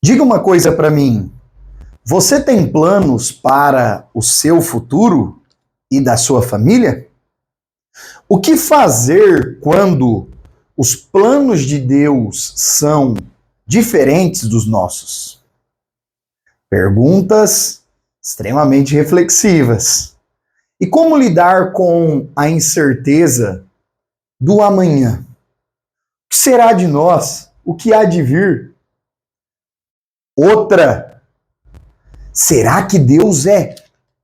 Diga uma coisa para mim. Você tem planos para o seu futuro e da sua família? O que fazer quando os planos de Deus são diferentes dos nossos? Perguntas extremamente reflexivas. E como lidar com a incerteza do amanhã? O que será de nós? O que há de vir? Outra, será que Deus é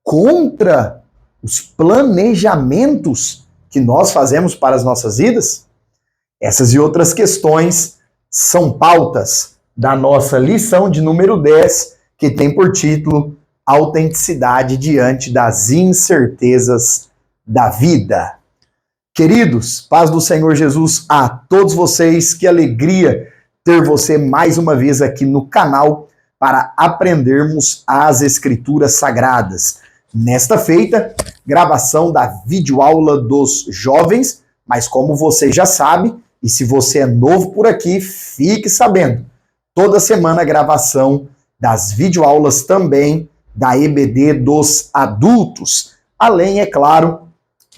contra os planejamentos que nós fazemos para as nossas vidas? Essas e outras questões são pautas da nossa lição de número 10, que tem por título Autenticidade diante das incertezas da vida. Queridos, paz do Senhor Jesus a todos vocês, que alegria ter você mais uma vez aqui no canal para aprendermos as Escrituras Sagradas. Nesta feita, gravação da videoaula dos jovens, mas como você já sabe, e se você é novo por aqui, fique sabendo, toda semana gravação das videoaulas também da EBD dos adultos, além, é claro,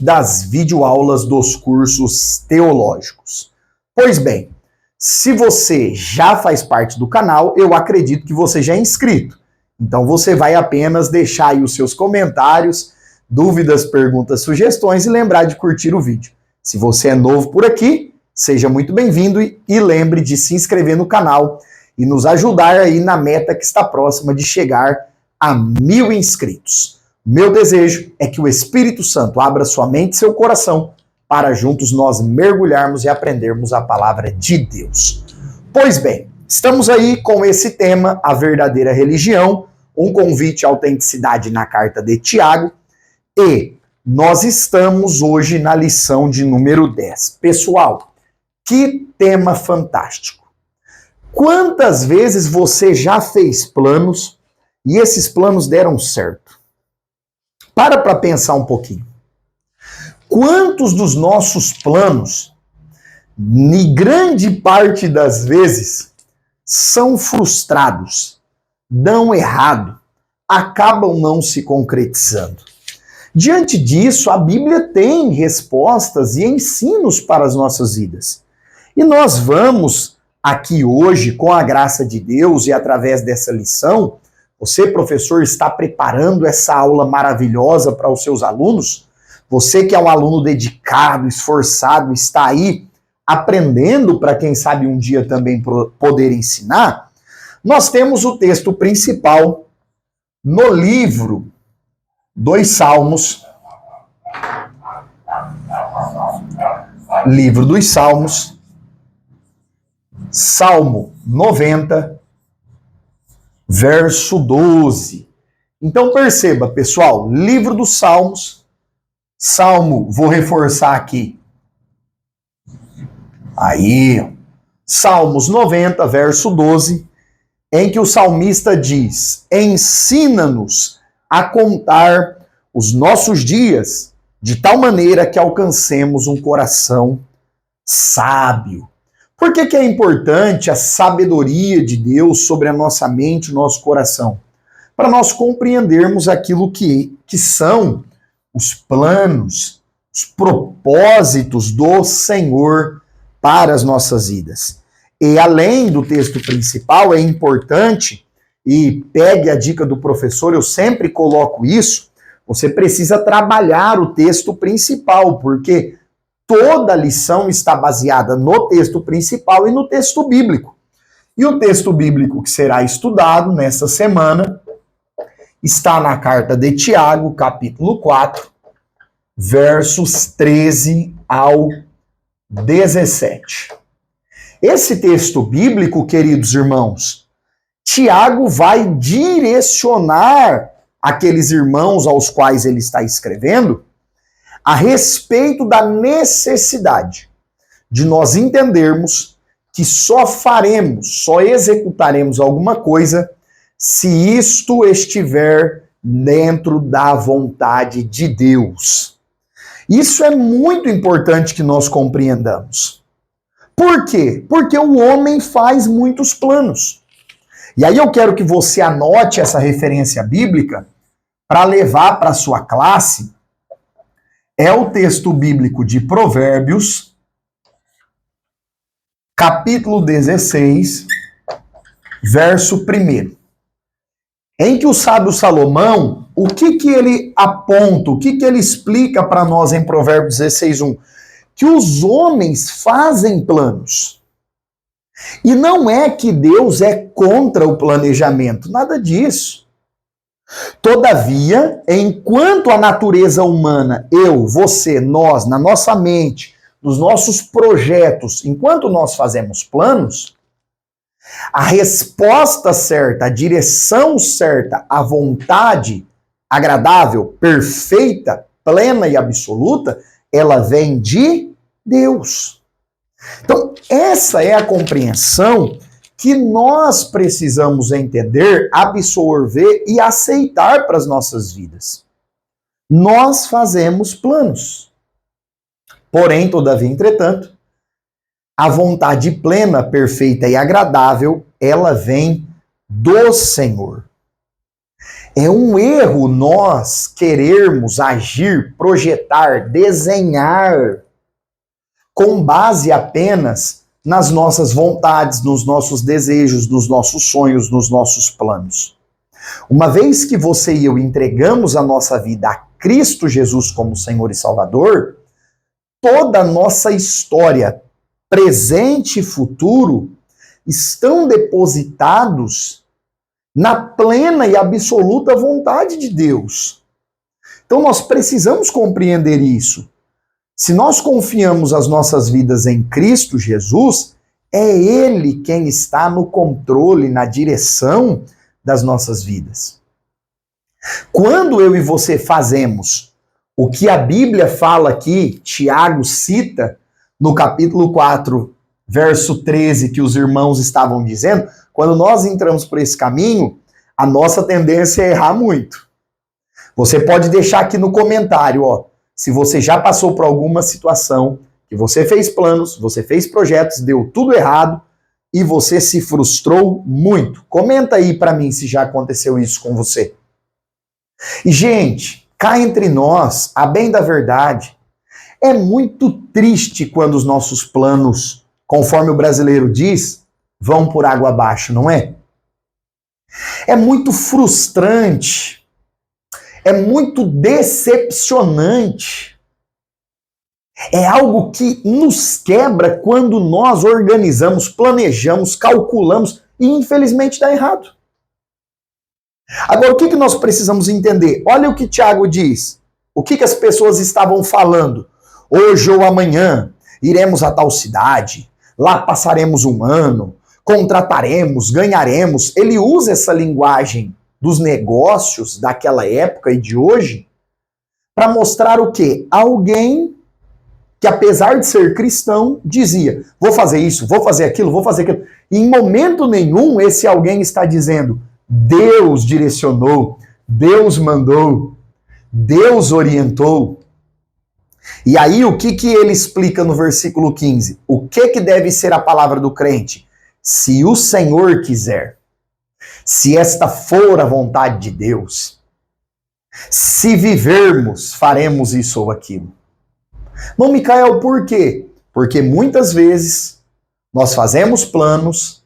das videoaulas dos cursos teológicos. Pois bem, se você já faz parte do canal, eu acredito que você já é inscrito. Então você vai apenas deixar aí os seus comentários, dúvidas, perguntas, sugestões e lembrar de curtir o vídeo. Se você é novo por aqui, seja muito bem-vindo e lembre de se inscrever no canal e nos ajudar aí na meta que está próxima de chegar a 1000 inscritos. Meu desejo é que o Espírito Santo abra sua mente e seu coração para juntos nós mergulharmos e aprendermos a palavra de Deus. Pois bem, estamos aí com esse tema, a verdadeira religião, um convite à autenticidade na carta de Tiago, e nós estamos hoje na lição de número 10. Pessoal, que tema fantástico! Quantas vezes você já fez planos e esses planos deram certo? Para pensar um pouquinho. Quantos dos nossos planos, em grande parte das vezes, são frustrados, dão errado, acabam não se concretizando? Diante disso, a Bíblia tem respostas e ensinos para as nossas vidas. E nós vamos aqui hoje, com a graça de Deus e através dessa lição, você, professor, está preparando essa aula maravilhosa para os seus alunos? Você que é um aluno dedicado, esforçado, está aí aprendendo para quem sabe um dia também poder ensinar? Nós temos o texto principal no livro dos Salmos. Livro dos Salmos, Salmo 90, verso 12. Então perceba, pessoal, livro dos Salmos, Salmo, vou reforçar aqui. Aí, Salmos 90, verso 12, em que o salmista diz: ensina-nos a contar os nossos dias de tal maneira que alcancemos um coração sábio. Por que é importante a sabedoria de Deus sobre a nossa mente e o nosso coração? Para nós compreendermos aquilo que são os planos, os propósitos do Senhor para as nossas vidas. E além do texto principal, é importante, e pegue a dica do professor, eu sempre coloco isso, você precisa trabalhar o texto principal, porque toda a lição está baseada no texto principal e no texto bíblico. E o texto bíblico que será estudado nesta semana está na carta de Tiago, capítulo 4, versos 13 ao 17. Esse texto bíblico, queridos irmãos, Tiago vai direcionar aqueles irmãos aos quais ele está escrevendo a respeito da necessidade de nós entendermos que só faremos, só executaremos alguma coisa se isto estiver dentro da vontade de Deus. Isso é muito importante que nós compreendamos. Por quê? Porque o homem faz muitos planos. E aí eu quero que você anote essa referência bíblica para levar para a sua classe. É o texto bíblico de Provérbios, capítulo 16, verso 1. Em que o sábio Salomão, o que ele aponta, o que ele explica para nós em Provérbios 16:1? Que os homens fazem planos. E não é que Deus é contra o planejamento, nada disso. Todavia, enquanto a natureza humana, eu, você, nós, na nossa mente, nos nossos projetos, enquanto nós fazemos planos, a resposta certa, a direção certa, a vontade agradável, perfeita, plena e absoluta, ela vem de Deus. Então, essa é a compreensão que nós precisamos entender, absorver e aceitar para as nossas vidas. Nós fazemos planos. Porém, todavia, entretanto, a vontade plena, perfeita e agradável, ela vem do Senhor. É um erro nós querermos agir, projetar, desenhar com base apenas nas nossas vontades, nos nossos desejos, nos nossos sonhos, nos nossos planos. Uma vez que você e eu entregamos a nossa vida a Cristo Jesus como Senhor e Salvador, toda a nossa história, presente e futuro, estão depositados na plena e absoluta vontade de Deus. Então nós precisamos compreender isso. Se nós confiamos as nossas vidas em Cristo Jesus, é Ele quem está no controle, na direção das nossas vidas. Quando eu e você fazemos o que a Bíblia fala aqui, Tiago cita no capítulo 4, verso 13, que os irmãos estavam dizendo, quando nós entramos por esse caminho, a nossa tendência é errar muito. Você pode deixar aqui no comentário, ó, se você já passou por alguma situação, que você fez planos, você fez projetos, deu tudo errado e você se frustrou muito. Comenta aí para mim se já aconteceu isso com você. E, gente, cá entre nós, a bem da verdade, é muito triste quando os nossos planos, conforme o brasileiro diz, vão por água abaixo, não é? É muito frustrante. É muito decepcionante. É algo que nos quebra quando nós organizamos, planejamos, calculamos e infelizmente dá errado. Agora, o que nós precisamos entender? Olha o que Tiago diz. O que as pessoas estavam falando? Hoje ou amanhã iremos a tal cidade, lá passaremos um ano, contrataremos, ganharemos. Ele usa essa linguagem dos negócios daquela época e de hoje, para mostrar o quê? Alguém que, apesar de ser cristão, dizia, vou fazer isso, vou fazer aquilo, vou fazer aquilo. E em momento nenhum esse alguém está dizendo, Deus direcionou, Deus mandou, Deus orientou. E aí o que ele explica no versículo 15? O que deve ser a palavra do crente? Se o Senhor quiser. Se esta for a vontade de Deus, se vivermos, faremos isso ou aquilo. Não, Micael, por quê? Porque muitas vezes nós fazemos planos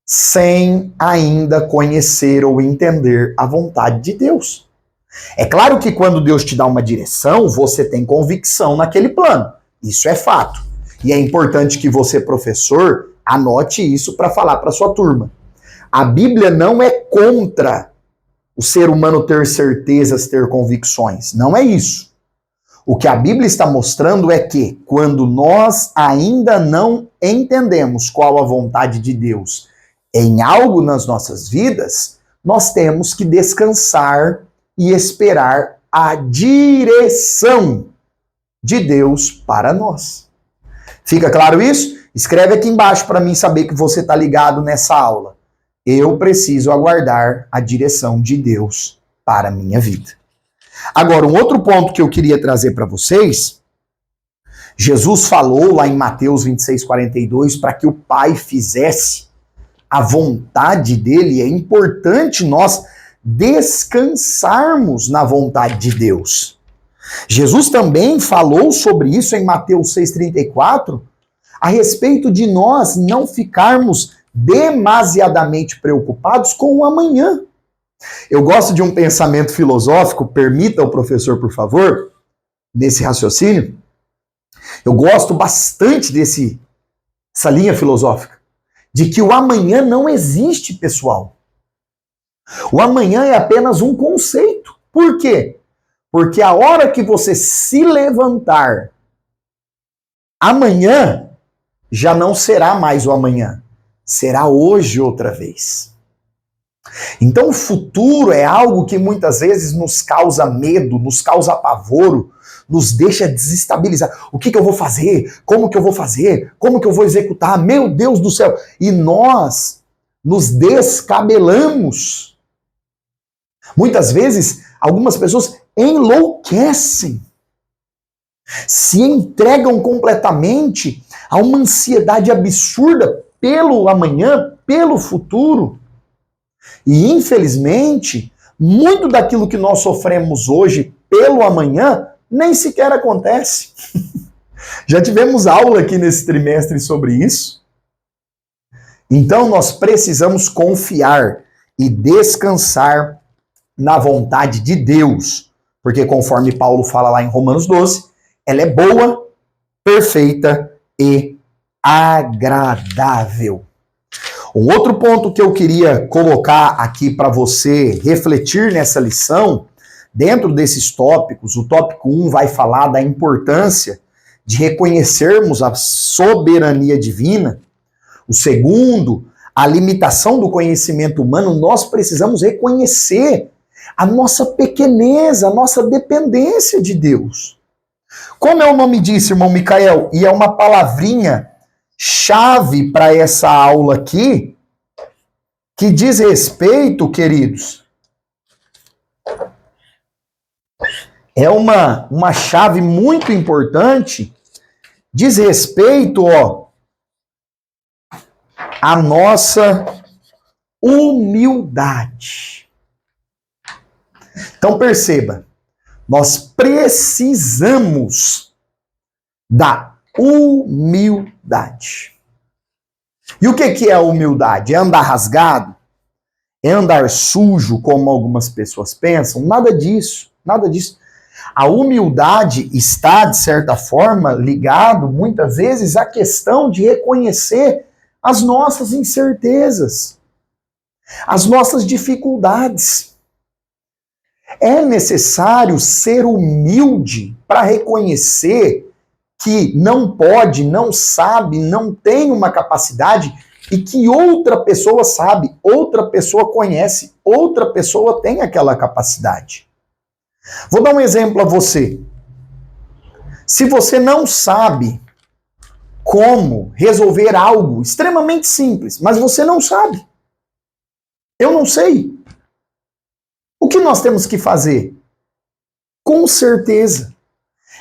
sem ainda conhecer ou entender a vontade de Deus. É claro que quando Deus te dá uma direção, você tem convicção naquele plano. Isso é fato. E é importante que você, professor, anote isso para falar para sua turma. A Bíblia não é contra o ser humano ter certezas, ter convicções. Não é isso. O que a Bíblia está mostrando é que, quando nós ainda não entendemos qual a vontade de Deus em algo nas nossas vidas, nós temos que descansar e esperar a direção de Deus para nós. Fica claro isso? Escreve aqui embaixo para mim saber que você está ligado nessa aula. Eu preciso aguardar a direção de Deus para a minha vida. Agora, um outro ponto que eu queria trazer para vocês, Jesus falou lá em Mateus 26:42 para que o Pai fizesse a vontade dele, é importante nós descansarmos na vontade de Deus. Jesus também falou sobre isso em Mateus 6,34, a respeito de nós não ficarmos demasiadamente preocupados com o amanhã. Eu gosto de um pensamento filosófico, permita o professor, por favor, nesse raciocínio. Eu gosto bastante dessa linha filosófica, de que o amanhã não existe, pessoal. O amanhã é apenas um conceito. Por quê? Porque a hora que você se levantar, amanhã já não será mais o amanhã, será hoje outra vez. Então o futuro é algo que muitas vezes nos causa medo, nos causa apavoro, nos deixa desestabilizar. O que eu vou fazer? Como que eu vou fazer? Como que eu vou executar? Meu Deus do céu! E nós nos descabelamos. Muitas vezes, algumas pessoas enlouquecem, se entregam completamente a uma ansiedade absurda pelo amanhã, pelo futuro. E, infelizmente, muito daquilo que nós sofremos hoje pelo amanhã nem sequer acontece. Já tivemos aula aqui nesse trimestre sobre isso. Então, nós precisamos confiar e descansar na vontade de Deus, porque conforme Paulo fala lá em Romanos 12, ela é boa, perfeita e agradável. Um outro ponto que eu queria colocar aqui para você refletir nessa lição, dentro desses tópicos, o tópico 1 vai falar da importância de reconhecermos a soberania divina. O segundo, a limitação do conhecimento humano. Nós precisamos reconhecer a nossa pequenez, a nossa dependência de Deus. Como é o nome disso, irmão Micael? E é uma palavrinha chave para essa aula aqui, que diz respeito, queridos, é uma chave muito importante, diz respeito, à nossa humildade. Então perceba, nós precisamos da humildade. E o que é a humildade? É andar rasgado? É andar sujo, como algumas pessoas pensam? Nada disso, nada disso. A humildade está, de certa forma, ligado, muitas vezes, à questão de reconhecer as nossas incertezas, as nossas dificuldades. É necessário ser humilde para reconhecer que não pode, não sabe, não tem uma capacidade e que outra pessoa sabe, outra pessoa conhece, outra pessoa tem aquela capacidade. Vou dar um exemplo a você. Se você não sabe como resolver algo extremamente simples, mas você não sabe, eu não sei, o que nós temos que fazer? Com certeza,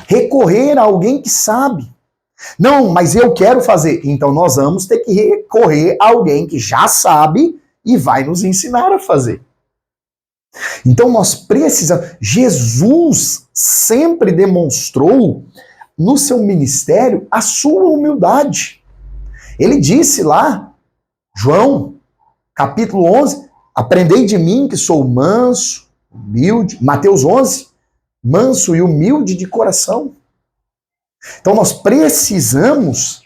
recorrer a alguém que sabe. Não, mas eu quero fazer. Então nós vamos ter que recorrer a alguém que já sabe e vai nos ensinar a fazer. Então nós precisamos... Jesus sempre demonstrou no seu ministério a sua humildade. Ele disse lá, João, capítulo 11, aprendei de mim que sou manso, humilde. Mateus 11, manso e humilde de coração. Então nós precisamos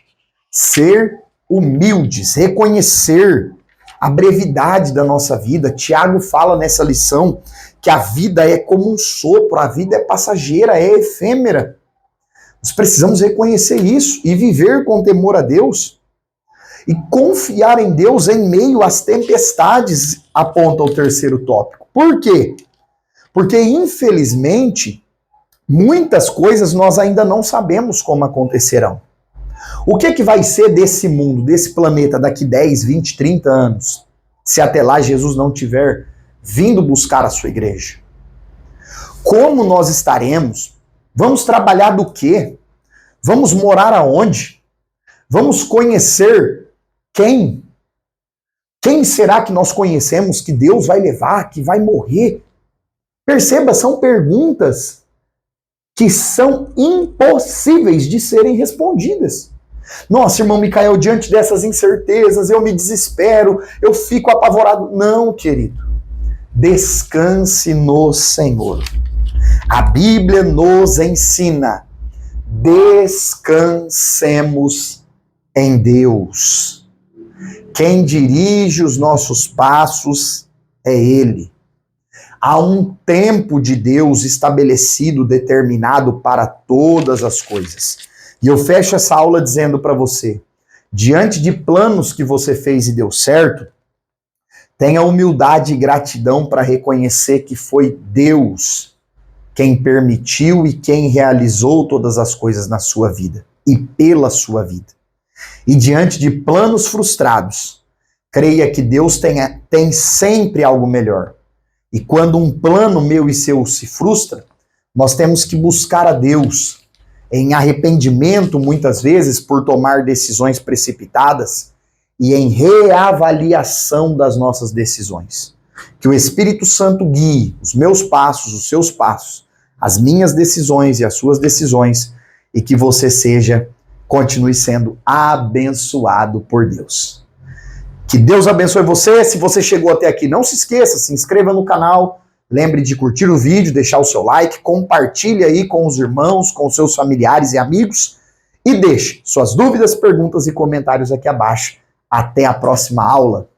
ser humildes, reconhecer a brevidade da nossa vida. Tiago fala nessa lição que a vida é como um sopro, a vida é passageira, é efêmera. Nós precisamos reconhecer isso e viver com temor a Deus e confiar em Deus em meio às tempestades, aponta o terceiro tópico. Por quê? Porque, infelizmente, muitas coisas nós ainda não sabemos como acontecerão. O que vai ser desse mundo, desse planeta, daqui 10, 20, 30 anos, se até lá Jesus não tiver vindo buscar a sua igreja? Como nós estaremos? Vamos trabalhar do quê? Vamos morar aonde? Vamos conhecer quem? Quem será que nós conhecemos que Deus vai levar, que vai morrer? Perceba, são perguntas que são impossíveis de serem respondidas. Nossa, irmão Micael, diante dessas incertezas, eu me desespero, eu fico apavorado. Não, querido. Descanse no Senhor. A Bíblia nos ensina. Descansemos em Deus. Quem dirige os nossos passos é Ele. Há um tempo de Deus estabelecido, determinado para todas as coisas. E eu fecho essa aula dizendo para você, diante de planos que você fez e deu certo, tenha humildade e gratidão para reconhecer que foi Deus quem permitiu e quem realizou todas as coisas na sua vida e pela sua vida. E diante de planos frustrados, creia que Deus tem sempre algo melhor. E quando um plano meu e seu se frustra, nós temos que buscar a Deus em arrependimento, muitas vezes, por tomar decisões precipitadas e em reavaliação das nossas decisões. Que o Espírito Santo guie os meus passos, os seus passos, as minhas decisões e as suas decisões, e que você continue sendo abençoado por Deus. Que Deus abençoe você. Se você chegou até aqui, não se esqueça, se inscreva no canal, lembre de curtir o vídeo, deixar o seu like, compartilhe aí com os irmãos, com os seus familiares e amigos e deixe suas dúvidas, perguntas e comentários aqui abaixo. Até a próxima aula.